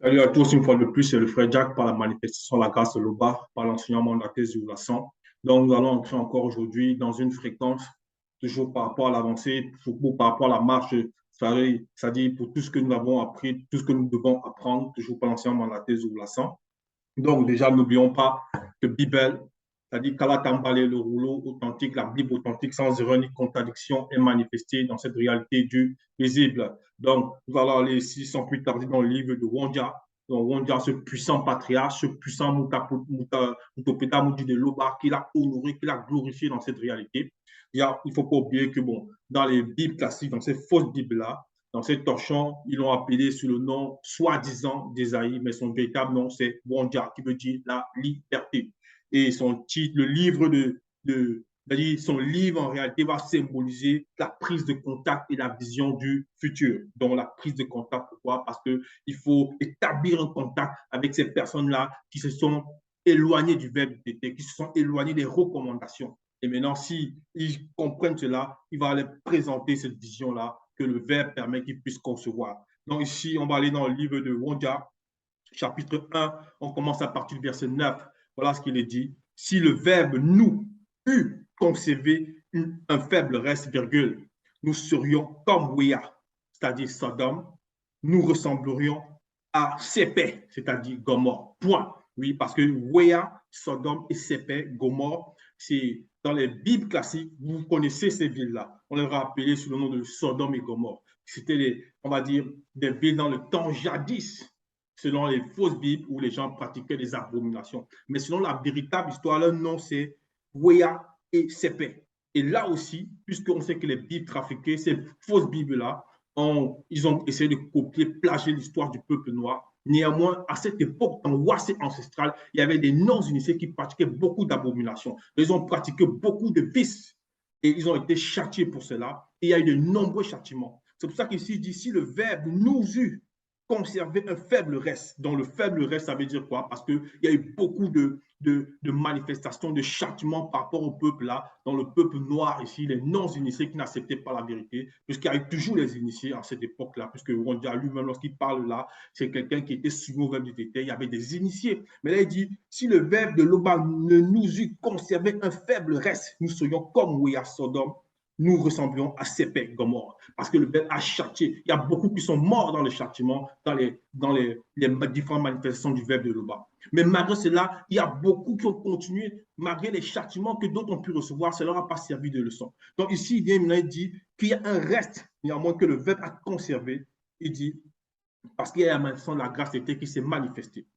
Salut à tous, une fois de plus, c'est le frère Jack par la manifestation La Grâce de l'Oba, par l'enseignement de la thèse du Lasson. Donc, nous allons entrer encore aujourd'hui dans une fréquence, toujours par rapport à l'avancée, toujours par rapport à la marche, c'est-à-dire pour tout ce que nous avons appris, tout ce que nous devons apprendre, toujours par l'enseignement de la thèse du Lasson. Donc, déjà, n'oublions pas que Bible, c'est-à-dire qu'Allah Tambale, le rouleau authentique, la Bible authentique, sans erreur ni contradiction, est manifestée dans cette réalité du visible. Donc, nous allons aller ici sans plus tarder dans le livre de Wondia. Donc, Wondia, ce puissant patriarche, ce puissant Mutopeta Moudi de Loba, qu'il a honoré, qu'il a glorifié dans cette réalité. Il ne faut pas oublier que, bon, dans les Bibles classiques, dans ces fausses Bibles-là, dans ces torchons, ils l'ont appelé sous le nom soi-disant d'Ésaïe, mais son véritable nom, c'est Wondia, qui veut dire la liberté. Et son titre, le livre c'est-à-dire son livre en réalité va symboliser la prise de contact et la vision du futur. Donc la prise de contact, pourquoi? Parce qu'il faut établir un contact avec ces personnes-là qui se sont éloignées du verbe d'été, qui se sont éloignées des recommandations. Et maintenant, s'ils comprennent cela, il va leur présenter cette vision-là que le verbe permet qu'ils puissent concevoir. Donc ici, on va aller dans le livre de Wondia, chapitre 1, on commence à partir du verset 9. Voilà ce qu'il est dit. Si le verbe nous eût conservé un faible reste, virgule, nous serions comme Wea, c'est-à-dire Sodome, nous ressemblerions à Sépè, c'est-à-dire Gomorre. Point. Oui, parce que Wea, Sodome et Sépè, Gomorre, c'est dans les Bibles classiques, vous connaissez ces villes-là. On les a appelées sous le nom de Sodome et Gomorre. C'était, on va dire, des villes dans le temps jadis, selon les fausses Bibles où les gens pratiquaient des abominations. Mais selon la véritable histoire, leur nom, c'est Wea et Sépè. Et là aussi, puisqu'on sait que les Bibles trafiquées, ces fausses Bibles-là, ils ont essayé de copier, plagier l'histoire du peuple noir. Néanmoins, à cette époque, dans l'Ouest ancestral, il y avait des non-initiés qui pratiquaient beaucoup d'abominations. Ils ont pratiqué beaucoup de vices et ils ont été châtiés pour cela. Et il y a eu de nombreux châtiments. C'est pour ça qu'ici, il dit, si le verbe nous eut conserver un faible reste. Donc, le faible reste, ça veut dire quoi? Parce qu'il y a eu beaucoup de manifestations, de châtiments par rapport au peuple là, dans le peuple noir ici, les non-initiés qui n'acceptaient pas la vérité, puisqu'il y a eu toujours les initiés à cette époque-là, puisque Wondia lui-même, lorsqu'il parle là, c'est quelqu'un qui était soumis au verbe du détail, il y avait des initiés. Mais là, il dit, si le verbe de l'Oba ne nous eût conservé un faible reste, nous serions comme Wea Sodome, nous ressemblions à Sépè, Gomorre, parce que le verbe a châtié. Il y a beaucoup qui sont morts dans le châtiment, dans les différentes manifestations du verbe de l'Oba. Mais malgré cela, il y a beaucoup qui ont continué, malgré les châtiments que d'autres ont pu recevoir, ça ne leur a pas servi de leçon. Donc ici, il vient maintenant, il dit qu'il y a un reste, néanmoins que le verbe a conservé. Il dit, parce qu'il y a la manifestation de la grâce d'été qui s'est manifestée.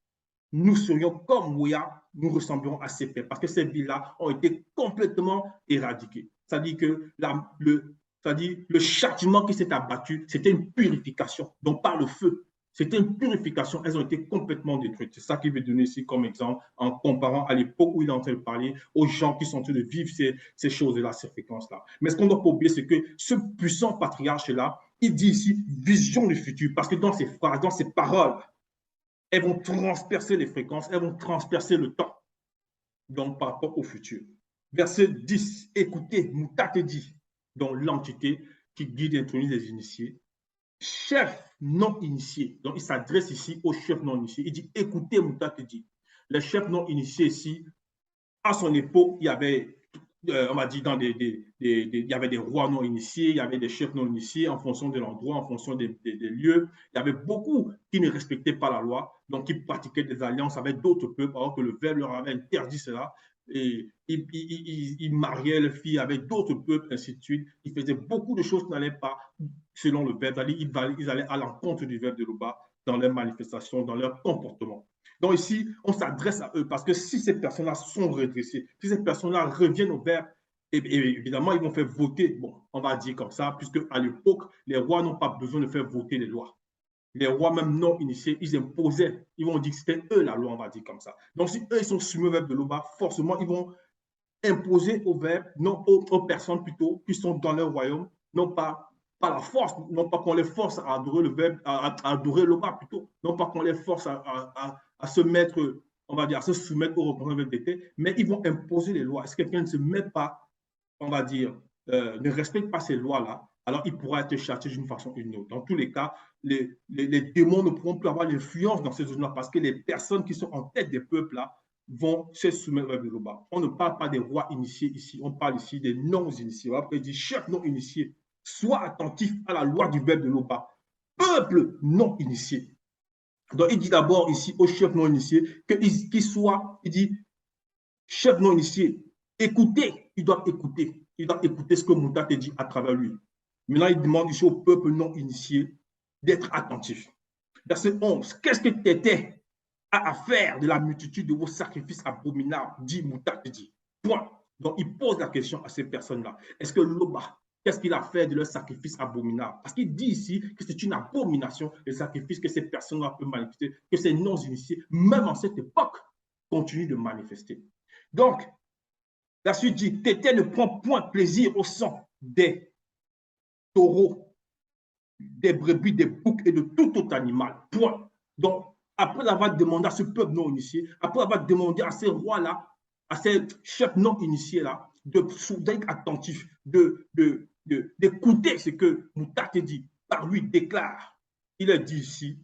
Nous serions comme Wea, nous ressemblons à ces pères, parce que ces villes-là ont été complètement éradiquées. C'est-à-dire que le châtiment qui s'est abattu, c'était une purification, donc par le feu. C'était une purification, elles ont été complètement détruites. C'est ça qu'il veut donner ici comme exemple en comparant à l'époque où il est en train de parler aux gens qui sont en train de vivre ces choses-là, ces fréquences-là. Mais ce qu'on doit pas oublier, c'est que ce puissant patriarche-là, il dit ici vision du futur, parce que dans ses phrases, dans ses paroles, elles vont transpercer les fréquences, elles vont transpercer le temps, donc par rapport au futur. Verset 10, écoutez, Moutate dit, donc l'entité qui guide et introduit les initiés, chef non initié, donc il s'adresse ici au chef non initié, il dit, écoutez, Moutate dit, les chefs non initiés ici, à son époque, il y avait on m'a dit, il y avait des rois non initiés, il y avait des chefs non initiés en fonction de l'endroit, en fonction des lieux. Il y avait beaucoup qui ne respectaient pas la loi, donc qui pratiquaient des alliances avec d'autres peuples, alors que le verbe leur avait interdit cela. Et ils mariaient les filles avec d'autres peuples, ainsi de suite. Ils faisaient beaucoup de choses qui n'allaient pas selon le verbe. Ils allaient à l'encontre du verbe de l'Oba dans leurs manifestations, dans leur comportement. Donc ici, on s'adresse à eux parce que si ces personnes-là sont redressées, si ces personnes-là reviennent au verbe, et évidemment, ils vont faire voter, bon, on va dire comme ça, puisque à l'époque, les rois n'ont pas besoin de faire voter les lois. Les rois, même non initiés, ils imposaient, ils vont dire que c'était eux la loi, on va dire comme ça. Donc si eux, ils sont soumis au verbe de l'Oba, forcément, ils vont imposer au verbe, non aux personnes plutôt, qui sont dans leur royaume, non pas par la force, non pas qu'on les force à adorer le verbe, à adorer l'Oba plutôt, non pas qu'on les force à se mettre, on va dire, à se soumettre au représentant d'été, mais ils vont imposer les lois. Est-ce que quelqu'un ne se met pas, on va dire, ne respecte pas ces lois-là, alors il pourra être châtié d'une façon ou d'une autre. Dans tous les cas, les démons ne pourront plus avoir l'influence dans ces zones-là parce que les personnes qui sont en tête des peuples là vont se soumettre au Yoruba. On ne parle pas des rois initiés ici, on parle ici des non-initiés. Après, il dit chaque non-initié soit attentif à la loi du verbe de l'Oba. Peuple non initié. Donc, il dit d'abord ici au chef non initié qu'il soit, il dit, chef non initié, écoutez, il doit écouter. Il doit écouter ce que Mouta te dit à travers lui. Maintenant, il demande ici au peuple non initié d'être attentif. Verset 11, qu'est-ce que tu étais à faire de la multitude de vos sacrifices abominables, dit Mouta te dit. Point. Donc, il pose la question à ces personnes-là. Est-ce que l'Oba, qu'est-ce qu'il a fait de leur sacrifice abominable? Parce qu'il dit ici que c'est une abomination, le sacrifice que ces personnes-là peuvent manifester, que ces non-initiés, même en cette époque, continuent de manifester. Donc, la suite dit, Tété ne prend point plaisir au sang des taureaux, des brebis, des boucs et de tout autre animal. Point. Donc, après avoir demandé à ce peuple non initié, après avoir demandé à ces rois-là, à ces chefs non initiés-là, d'être attentifs, d'écouter ce que Moutate dit, par lui déclare. Il a dit ici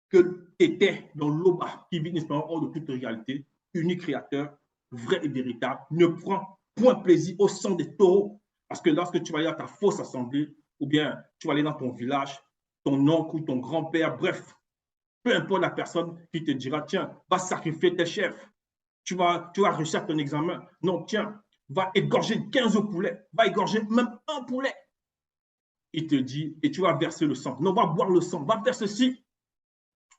que était dans l'Oba, qui vit hors de toute réalité, unique créateur, vrai et véritable, ne prend point plaisir au sang des taureaux. Parce que lorsque tu vas aller à ta fausse assemblée, ou bien tu vas aller dans ton village, ton oncle ou ton grand-père, bref, peu importe la personne qui te dira, tiens, va sacrifier tes chefs, tu vas réussir ton examen. Non, tiens, va égorger 15 poulets, va égorger même un poulet. Il te dit, et tu vas verser le sang. Non, va boire le sang, va faire ceci.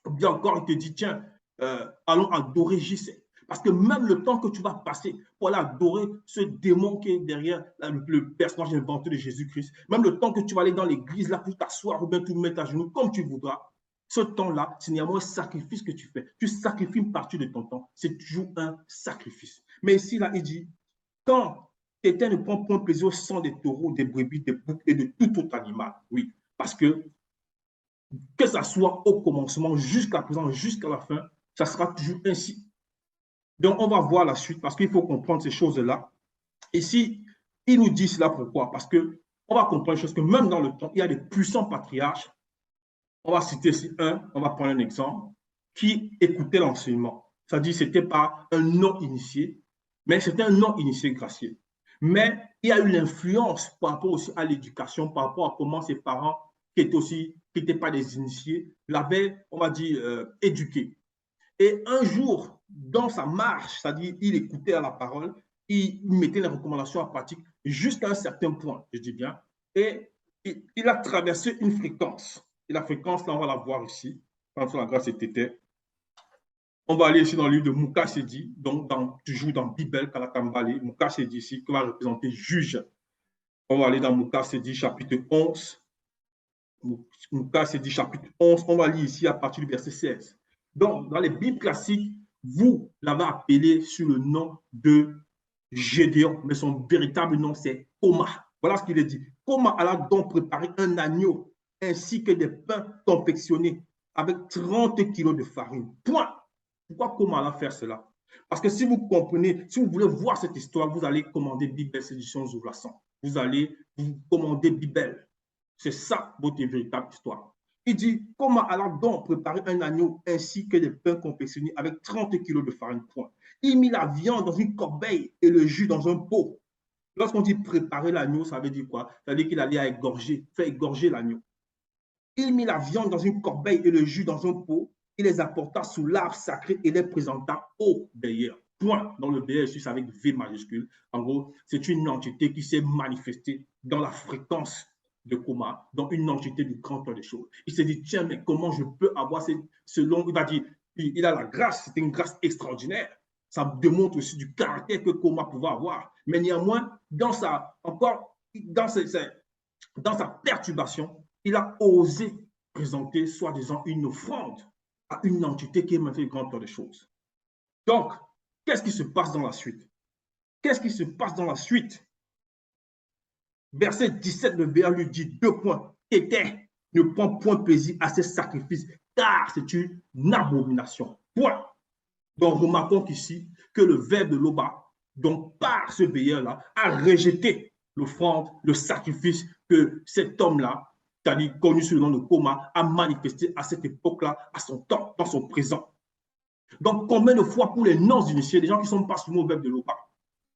Ou bien encore, il te dit, tiens, allons adorer JC. Parce que même le temps que tu vas passer pour aller adorer ce démon qui est derrière le personnage inventé de Jésus-Christ, même le temps que tu vas aller dans l'église là pour t'asseoir ou bien te mettre à genoux comme tu voudras, ce temps-là, c'est néanmoins un sacrifice que tu fais. Tu sacrifies une partie de ton temps. C'est toujours un sacrifice. Mais ici, là, il dit, quand quelqu'un ne prend point plaisir au sang des taureaux, des brebis, des boucs et de tout autre animal, oui, parce que ça soit au commencement, jusqu'à présent, jusqu'à la fin, ça sera toujours ainsi. Donc, on va voir la suite parce qu'il faut comprendre ces choses-là. Ici, il nous dit cela pourquoi? Parce qu'on va comprendre une chose que même dans le temps, il y a des puissants patriarches. On va citer ici on va prendre un exemple, qui écoutait l'enseignement. C'est-à-dire, ce n'était pas un non-initié, mais c'était un non-initié gracié. Mais il y a eu l'influence par rapport aussi à l'éducation, par rapport à comment ses parents, qui n'étaient pas des initiés, l'avaient, on va dire, éduqué. Et un jour, dans sa marche, c'est-à-dire il écoutait à la parole, il mettait les recommandations en pratique jusqu'à un certain point, je dis bien, et il a traversé une fréquence. Et la fréquence, là, on va la voir ici, quand la grâce était. On va aller ici dans le livre de Mouka Sedi, donc toujours dans Bible, Kalakambale, Mouka Sedi ici, qui va représenter juge. On va aller dans Mouka Sedi, chapitre 11. Mouka Sedi, chapitre 11, on va lire ici à partir du verset 16. Donc, dans les Bibles classiques, vous l'avez appelé sur le nom de Gédéon, mais son véritable nom, c'est Koma. Voilà ce qu'il est dit. Koma alla donc préparer un agneau ainsi que des pains confectionnés avec 30 kilos de farine. Point. Pourquoi Koma alla faire cela? Parce que si vous comprenez, si vous voulez voir cette histoire, vous allez commander Bible Sédition Zoulasan. Vous allez vous commander Bible. C'est ça votre véritable histoire. Il dit, comment alors donc préparer un agneau ainsi que des pains confectionnés avec 30 kilos de farine point. Il mit la viande dans une corbeille et le jus dans un pot. Lorsqu'on dit préparer l'agneau, ça veut dire quoi? Ça veut dire qu'il allait égorger, faire égorger l'agneau. Il mit la viande dans une corbeille et le jus dans un pot. Il les apporta sous l'arbre sacré et les présenta au veilleur. Point. Dans le veilleur, c'est avec V majuscule. En gros, c'est une entité qui s'est manifestée dans la fréquence de Koma, dans une entité du grand temps des choses. Il s'est dit, tiens, mais comment je peux avoir ce long... Il va dire, il a la grâce, c'était une grâce extraordinaire. Ça démontre aussi du caractère que Koma pouvait avoir. Mais néanmoins, dans sa perturbation, il a osé présenter, soi-disant, une offrande à une entité qui est maintenant le grand temps des choses. Donc, qu'est-ce qui se passe dans la suite? Qu'est-ce qui se passe dans la suite? Verset 17, le verset lui dit 2 points. Tété ne prend point plaisir à ces sacrifices, car c'est une abomination. Point. Donc, remarquons qu'ici, que le verbe de l'Oba, donc par ce veilleur-là, a rejeté l'offrande, le sacrifice que cet homme-là, c'est-à-dire connu sous le nom de Koma, a manifesté à cette époque-là, à son temps, dans son présent. Donc, combien de fois pour les non-initiés, les gens qui ne sont pas soumis au verbe de l'OPA.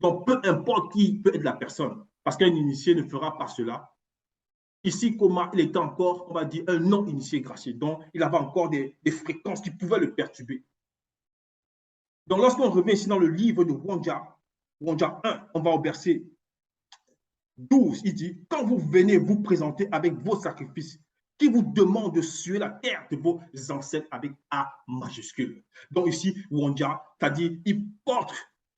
Donc, peu importe qui peut être la personne, parce qu'un initié ne fera pas cela. Ici, Koma, il était encore, on va dire, un non-initié gracié. Donc, il avait encore des fréquences qui pouvaient le perturber. Donc, lorsqu'on revient ici dans le livre de Wonja 1, on va au verset 12, il dit, quand vous venez vous présenter avec vos sacrifices, qui vous demandent de suer la terre de vos ancêtres avec A majuscule. Donc ici, Wonja, c'est-à-dire, il porte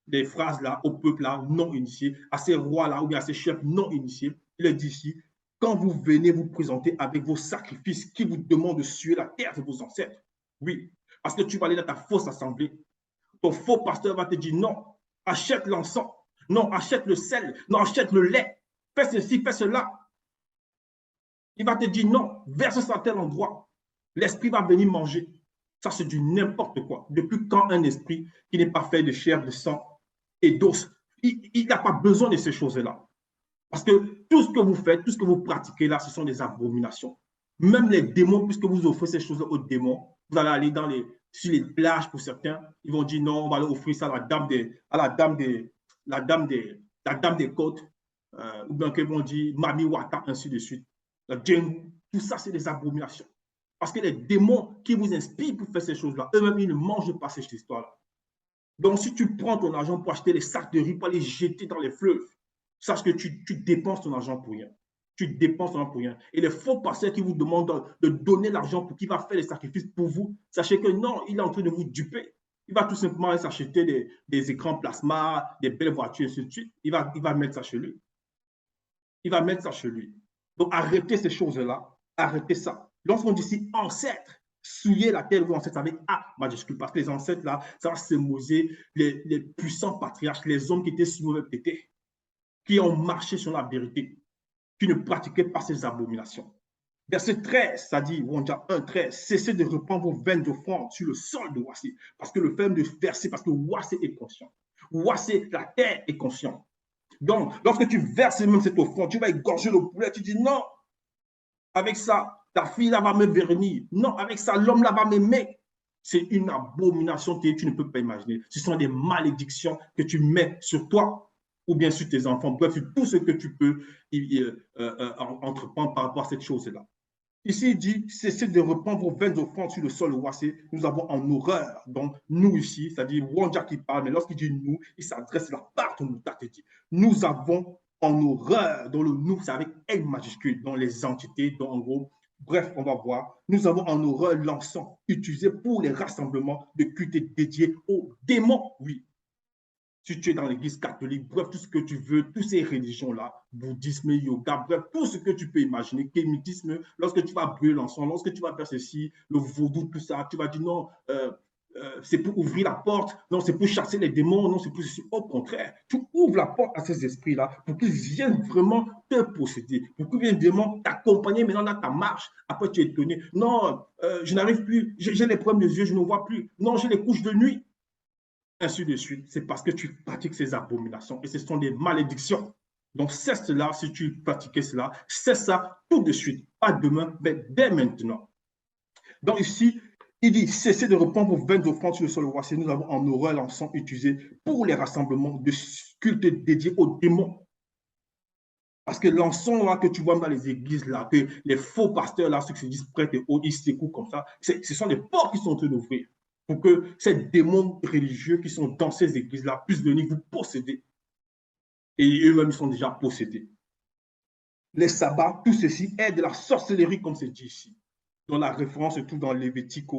des phrases-là au peuple-là non initié, à ces rois-là ou bien à ces chefs non initiés. Il dit ici, quand vous venez vous présenter avec vos sacrifices, qui vous demandent de suer la terre de vos ancêtres. Oui, parce que tu vas aller dans ta fausse assemblée. Ton faux pasteur va te dire non, achète l'encens, non, achète le sel, non, achète le lait, fais ceci, fais cela. Il va te dire non, verse ça à tel endroit. L'esprit va venir manger. Ça, c'est du n'importe quoi. Depuis quand un esprit qui n'est pas fait de chair, de sang et d'os, il n'a pas besoin de ces choses-là. Parce que tout ce que vous faites, tout ce que vous pratiquez là, ce sont des abominations. Même les démons, puisque vous offrez ces choses aux démons, vous allez aller sur les plages pour certains, ils vont dire non, on va aller offrir ça à la dame des côtes, ou bien qu'ils vont dire Mami Wata, ainsi de suite. Tout ça, c'est des abominations. Parce que les démons qui vous inspirent pour faire ces choses-là, eux-mêmes, ils ne mangent pas cette histoire-là. Donc, si tu prends ton argent pour acheter les sacs de riz, pour les jeter dans les fleuves, sache que tu dépenses ton argent pour rien. Tu dépenses ton argent pour rien. Et les faux pasteurs qui vous demandent de donner l'argent pour qui va faire les sacrifices pour vous, sachez que non, il est en train de vous duper. Il va tout simplement s'acheter des écrans plasma, des belles voitures, et ainsi de suite. Il va mettre ça chez lui. Il va mettre ça chez lui. Donc, arrêtez ces choses-là. Arrêtez ça. Lorsqu'on dit ici ancêtre, souiller la terre de vos ancêtres avec A majuscule, parce que les ancêtres, là, ça va symboliser les puissants patriarches, les hommes qui étaient sous mauvais pété, qui ont marché sur la vérité, qui ne pratiquaient pas ces abominations. Verset 13, ça dit, Wonja 1, 13, cessez de reprendre vos veines d'offrande sur le sol de Wassé, parce que le fait de verser, parce que Wassé est conscient. Wassé, la terre est consciente. Donc, lorsque tu verses même cette offrande, tu vas égorger le poulet, tu dis non, avec ça, ta fille là va me vernir. Non, avec ça, l'homme là va m'aimer. C'est une abomination que tu ne peux pas imaginer. Ce sont des malédictions que tu mets sur toi ou bien sur tes enfants. Bref, sur tout ce que tu peux entreprendre par rapport à cette chose-là. Ici, il dit, cessez de reprendre vos vaines offrandes sur le sol ouassé. Nous avons en horreur. Donc, nous ici, c'est-à-dire Wonja qui parle, mais lorsqu'il dit nous, il s'adresse à la part de nous. Nous avons en horreur, dont le nous, c'est avec N majuscule, dans les entités, dans en gros, bref, on va voir. Nous avons en horreur l'encens utilisé pour les rassemblements de culte dédiés aux démons, oui. Si tu es dans l'église catholique, bref, tout ce que tu veux, toutes ces religions-là, bouddhisme, yoga, bref, tout ce que tu peux imaginer, kémitisme, lorsque tu vas brûler l'encens, lorsque tu vas faire ceci, le vaudou, tout ça, tu vas dire non, c'est pour ouvrir la porte, non, c'est pour chasser les démons, non, c'est pour ceci. Au contraire, tu ouvres la porte à ces esprits-là pour qu'ils viennent vraiment te posséder, pour qu'ils viennent vraiment t'accompagner maintenant dans ta marche. Après, tu es étonné. Non, je n'arrive plus, j'ai les problèmes des yeux, je ne vois plus. Non, j'ai les couches de nuit. Ainsi de suite. C'est parce que tu pratiques ces abominations et ce sont des malédictions. Donc, cesse cela si tu pratiquais cela. Cesse ça tout de suite. Pas demain, mais dès maintenant. Donc, ici, il dit, cessez de reprendre vos vaines offrandes sur le sol roi. Nous avons en horreur l'encens utilisé pour les rassemblements de cultes dédiés aux démons. Parce que l'encens là que tu vois dans les églises, là, que les faux pasteurs, là, ceux qui se disent prêtres et autres, ils s'écoutent comme ça, ce sont des portes qui sont en train d'ouvrir pour que ces démons religieux qui sont dans ces églises-là puissent venir vous posséder. Et eux-mêmes sont déjà possédés. Les sabbats, tout ceci est de la sorcellerie, comme c'est dit ici. Dans la référence se trouve dans Lévitique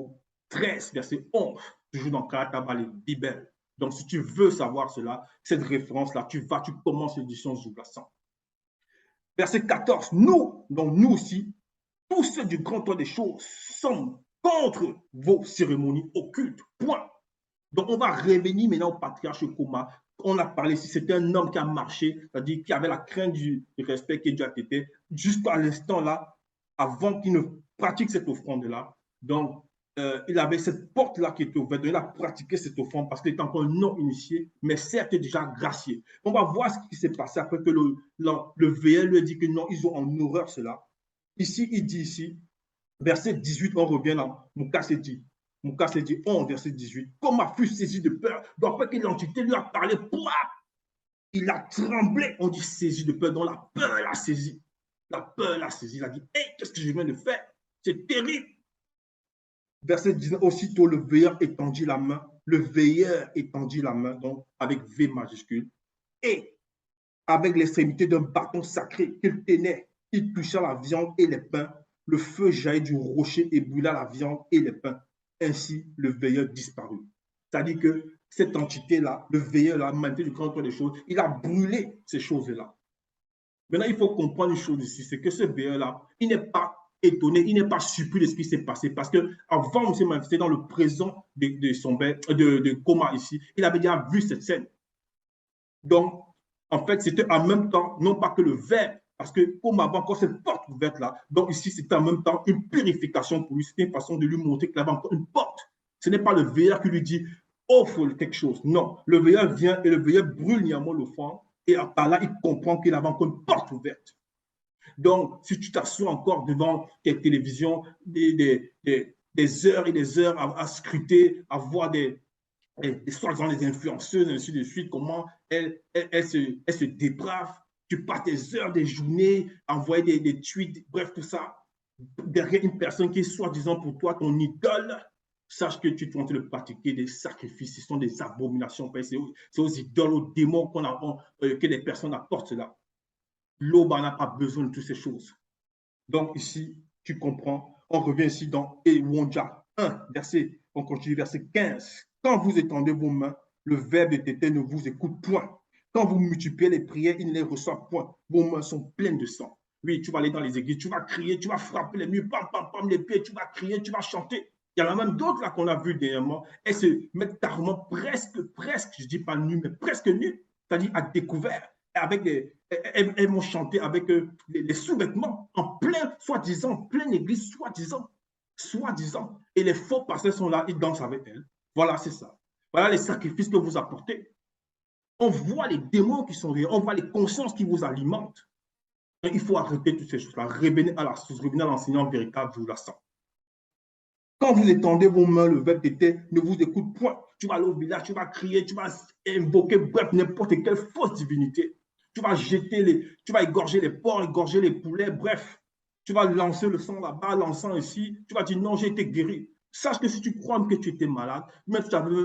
13, verset 11, toujours dans Karataba, les Bibles. Donc, si tu veux savoir cela, cette référence-là, tu commences l'édition Zoublassan. Verset 14, nous, donc nous aussi, tous ceux du grand toit des choses, sommes contre vos cérémonies occultes. Point. Donc, on va revenir maintenant au patriarche Koma. On a parlé, si c'était un homme qui a marché, c'est-à-dire qui avait la crainte du respect qui Dieu a été, jusqu'à l'instant là, avant qu'il ne pratique cette offrande-là. Donc, il avait cette porte-là qui était ouverte. Donc, il a pratiqué cette offrande parce qu'il était encore non initié, mais certes déjà gracié. On va voir ce qui s'est passé après que le veilleur lui a dit que non, ils ont en horreur cela. Ici, il dit ici, verset 18, on revient là. Moukas dit, 11, verset 18. Comme a fut saisi de peur, donc après que l'entité lui a parlé, il a tremblé. On dit saisi de peur, donc la peur l'a saisi. La peur l'a saisi. Il a dit, hé, qu'est-ce que je viens de faire? C'est terrible. Verset 19, aussitôt le veilleur étendit la main, donc avec V majuscule, et avec l'extrémité d'un bâton sacré qu'il tenait, il toucha la viande et les pains. Le feu jaillit du rocher et brûla la viande et les pains. Ainsi, le veilleur disparut. C'est-à-dire que cette entité-là, le veilleur-là, manifesté du grand des choses, il a brûlé ces choses-là. Maintenant, il faut comprendre une chose ici, c'est que ce veilleur-là, il n'est pas étonné, il n'est pas surpris de ce qui s'est passé parce que avant de se manifester dans le présent de coma ici, il avait déjà vu cette scène. Donc, en fait, c'était en même temps, non pas que le verbe, parce que comme avait encore cette porte ouverte là, donc ici, c'était en même temps une purification pour lui, c'était une façon de lui montrer qu'il avait encore une porte. Ce n'est pas le veilleur qui lui dit, offre quelque chose. Non, le veilleur vient et le veilleur brûle néanmoins l'offrande et par là, il comprend qu'il avait encore une porte ouverte. Donc, si tu t'assois encore devant tes télévisions des heures et des heures à scruter, à voir soi-disant des influenceuses, ainsi de suite, comment elles se dépravent, tu passes des heures, des journées, à envoyer des tweets, bref, tout ça, derrière une personne qui est soi-disant pour toi ton idole, sache que tu es en train de pratiquer des sacrifices, ce sont des abominations, c'est aux idoles, aux démons que les personnes apportent cela. L'aube n'a pas besoin de toutes ces choses. Donc ici, tu comprends, on revient ici dans Ewonja 1, on continue verset 15. Quand vous étendez vos mains, le verbe était ne vous écoute point. Quand vous multipliez les prières, il ne les reçoit point. Vos mains sont pleines de sang. Oui, tu vas aller dans les églises, tu vas crier, tu vas frapper les murs, pam, pam, pam, les pieds, tu vas crier, tu vas chanter. Il y en a même d'autres là qu'on a vu dernièrement. Elles se mettent carrément presque, je ne dis pas nu, mais presque nu, c'est-à-dire à découvert, avec elles vont chanter avec les sous-vêtements en plein, soi-disant, pleine église, soi-disant. Et les faux pasteurs sont là, ils dansent avec elles. Voilà, c'est ça. Voilà les sacrifices que vous apportez. On voit les démons qui sont là, on voit les consciences qui vous alimentent. Et il faut arrêter toutes ces choses-là, revenir à la source, revenir à l'enseignant véritable, je vous la sens. Quand vous étendez vos mains, le verbe était ne vous écoute point. Tu vas aller au village, tu vas crier, tu vas invoquer, bref, n'importe quelle fausse divinité. Tu vas tu vas égorger les porcs, égorger les poulets, bref. Tu vas lancer le sang là-bas, l'encens ici. Tu vas dire non, j'ai été guéri. Sache que si tu crois que tu étais malade, même si tu avais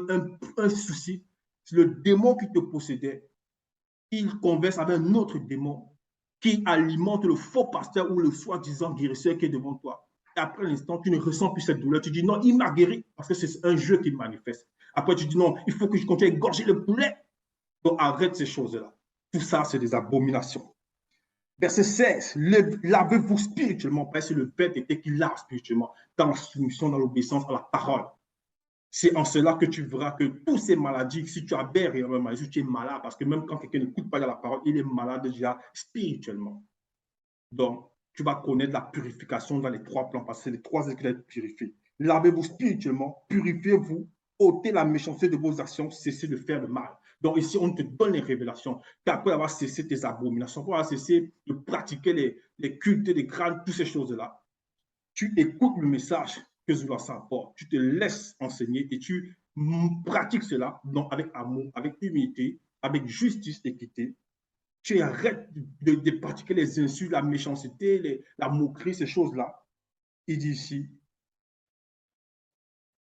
un souci, c'est le démon qui te possédait. Il converse avec un autre démon qui alimente le faux pasteur ou le soi-disant guérisseur qui est devant toi. Et après l'instant, tu ne ressens plus cette douleur. Tu dis non, il m'a guéri parce que c'est un jeu qui manifeste. Après, tu dis non, il faut que je continue à égorger le poulet. Donc arrête ces choses-là. Tout ça, c'est des abominations. Verset 16, lavez-vous spirituellement, parce que le Père était qui lave spirituellement, dans la soumission, dans l'obéissance à la parole. C'est en cela que tu verras que toutes ces maladies, si tu as réellement, si tu es malade, parce que même quand quelqu'un n'écoute pas la parole, il est malade déjà spirituellement. Donc, tu vas connaître la purification dans les trois plans, parce que c'est les trois éclairs purifiés. Lavez-vous spirituellement, purifiez-vous, ôtez la méchanceté de vos actions, cessez de faire le mal. Donc ici, on te donne les révélations. Qu'après avoir cessé tes abominations, après avoir cessé de pratiquer les cultes, les crânes, toutes ces choses-là, tu écoutes le message que Zulasa apporte, tu te laisses enseigner et tu pratiques cela donc avec amour, avec humilité, avec justice, équité. Tu arrêtes de pratiquer les insultes, la méchanceté, la moquerie, ces choses-là. Il dit ici,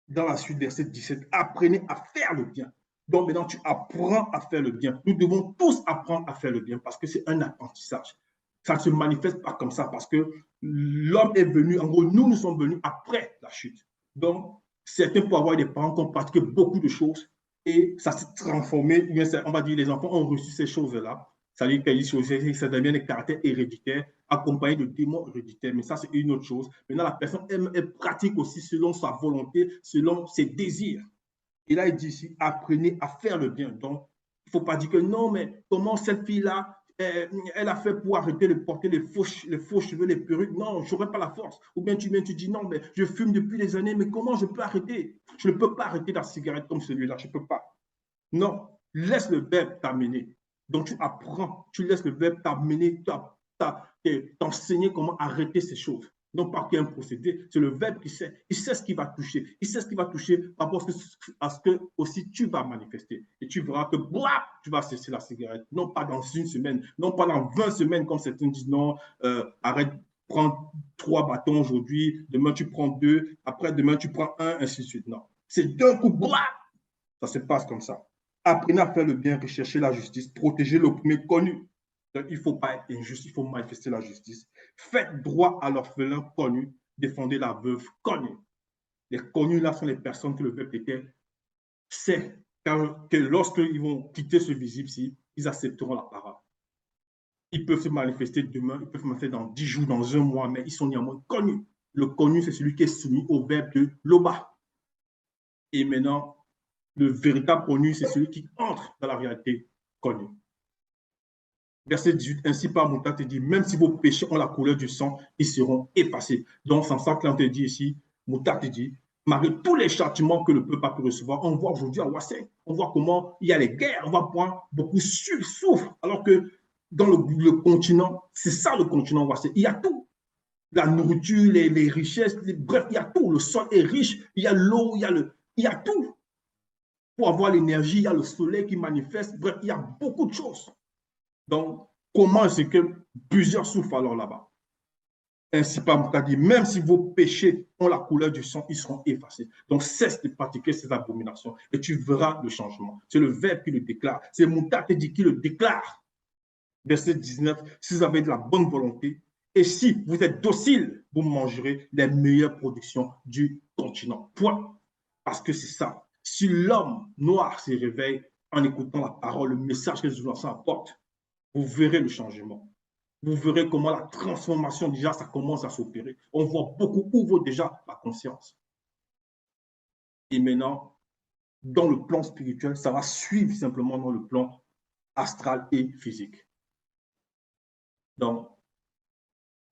dans la suite, verset 17, apprenez à faire le bien. Donc maintenant, tu apprends à faire le bien. Nous devons tous apprendre à faire le bien parce que c'est un apprentissage. Ça ne se manifeste pas comme ça parce que l'homme est venu, en gros, nous sommes venus après la chute. Donc, certains peuvent avoir des parents qui ont pratiqué beaucoup de choses et ça s'est transformé. On va dire les enfants ont reçu ces choses-là. Ça veut dire que ça devient des caractères héréditaires accompagnés de démons héréditaires. Mais ça, c'est une autre chose. Maintenant, la personne, elle pratique aussi selon sa volonté, selon ses désirs. Et là, il dit ici, apprenez à faire le bien. Donc, il ne faut pas dire que non, mais comment cette fille-là, elle a fait pour arrêter de porter les faux cheveux, les perruques. Non, je n'aurais pas la force. Ou bien tu viens, tu dis non, mais je fume depuis des années, mais comment je peux arrêter? Je ne peux pas arrêter la cigarette comme celui-là, je ne peux pas. Non, laisse le verbe t'amener. Donc tu apprends, tu laisses le verbe t'amener, t'enseigner comment arrêter ces choses. Non pas qu'il y ait un procédé, c'est le verbe qui sait. Il sait ce qui va toucher. Il sait ce qui va toucher par rapport à ce que aussi tu vas manifester. Et tu verras que blah, tu vas cesser la cigarette. Non pas dans une semaine, non pas dans 20 semaines, comme certains disent, non, arrête, prends 3 bâtons aujourd'hui, demain tu prends 2, après demain tu prends 1, ainsi de suite. Non. C'est d'un coup, blah, ça se passe comme ça. Apprenez à faire le bien, rechercher la justice, protéger l'opprimé connu. Donc, il ne faut pas être injuste, il faut manifester la justice. Faites droit à l'orphelin connu, défendez la veuve connue. Les connus, là, sont les personnes que le peuple était sait que lorsqu'ils vont quitter ce visible-ci, ils accepteront la parole. Ils peuvent se manifester demain, ils peuvent se manifester dans 10 jours, dans un mois, mais ils sont néanmoins connus. Le connu, c'est celui qui est soumis au verbe de Loba. Et maintenant, le véritable connu, c'est celui qui entre dans la réalité connue. Verset 18, ainsi par Mouta te dit, même si vos péchés ont la couleur du sang, ils seront effacés. Donc, c'est ça que l'on te dit ici, Mouta te dit, malgré tous les châtiments que le peuple a pu recevoir, on voit aujourd'hui à Ouassé, on voit comment il y a les guerres, on voit comment beaucoup souffrent, alors que dans le continent, c'est ça le continent Ouassé, il y a tout. La nourriture, les richesses, bref, il y a tout. Le sol est riche, il y a l'eau, il y a tout. Pour avoir l'énergie, il y a le soleil qui manifeste. Bref, il y a beaucoup de choses. Donc, comment est-ce que plusieurs souffrent alors là-bas? Ainsi, par dit, même si vos péchés ont la couleur du sang, ils seront effacés. Donc, cesse de pratiquer ces abominations et tu verras le changement. C'est le verbe qui le déclare. C'est Mouta dit qui le déclare. Verset 19, si vous avez de la bonne volonté et si vous êtes docile, vous mangerez les meilleures productions du continent. Point. Parce que c'est ça. Si l'homme noir se réveille en écoutant la parole, le message que les enfants apportent, vous verrez le changement. Vous verrez comment la transformation, déjà, ça commence à s'opérer. On voit beaucoup ouvre déjà la conscience. Et maintenant, dans le plan spirituel, ça va suivre simplement dans le plan astral et physique. Donc,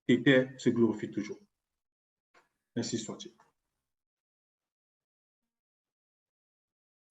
Téter se glorifie toujours. Ainsi soit-il.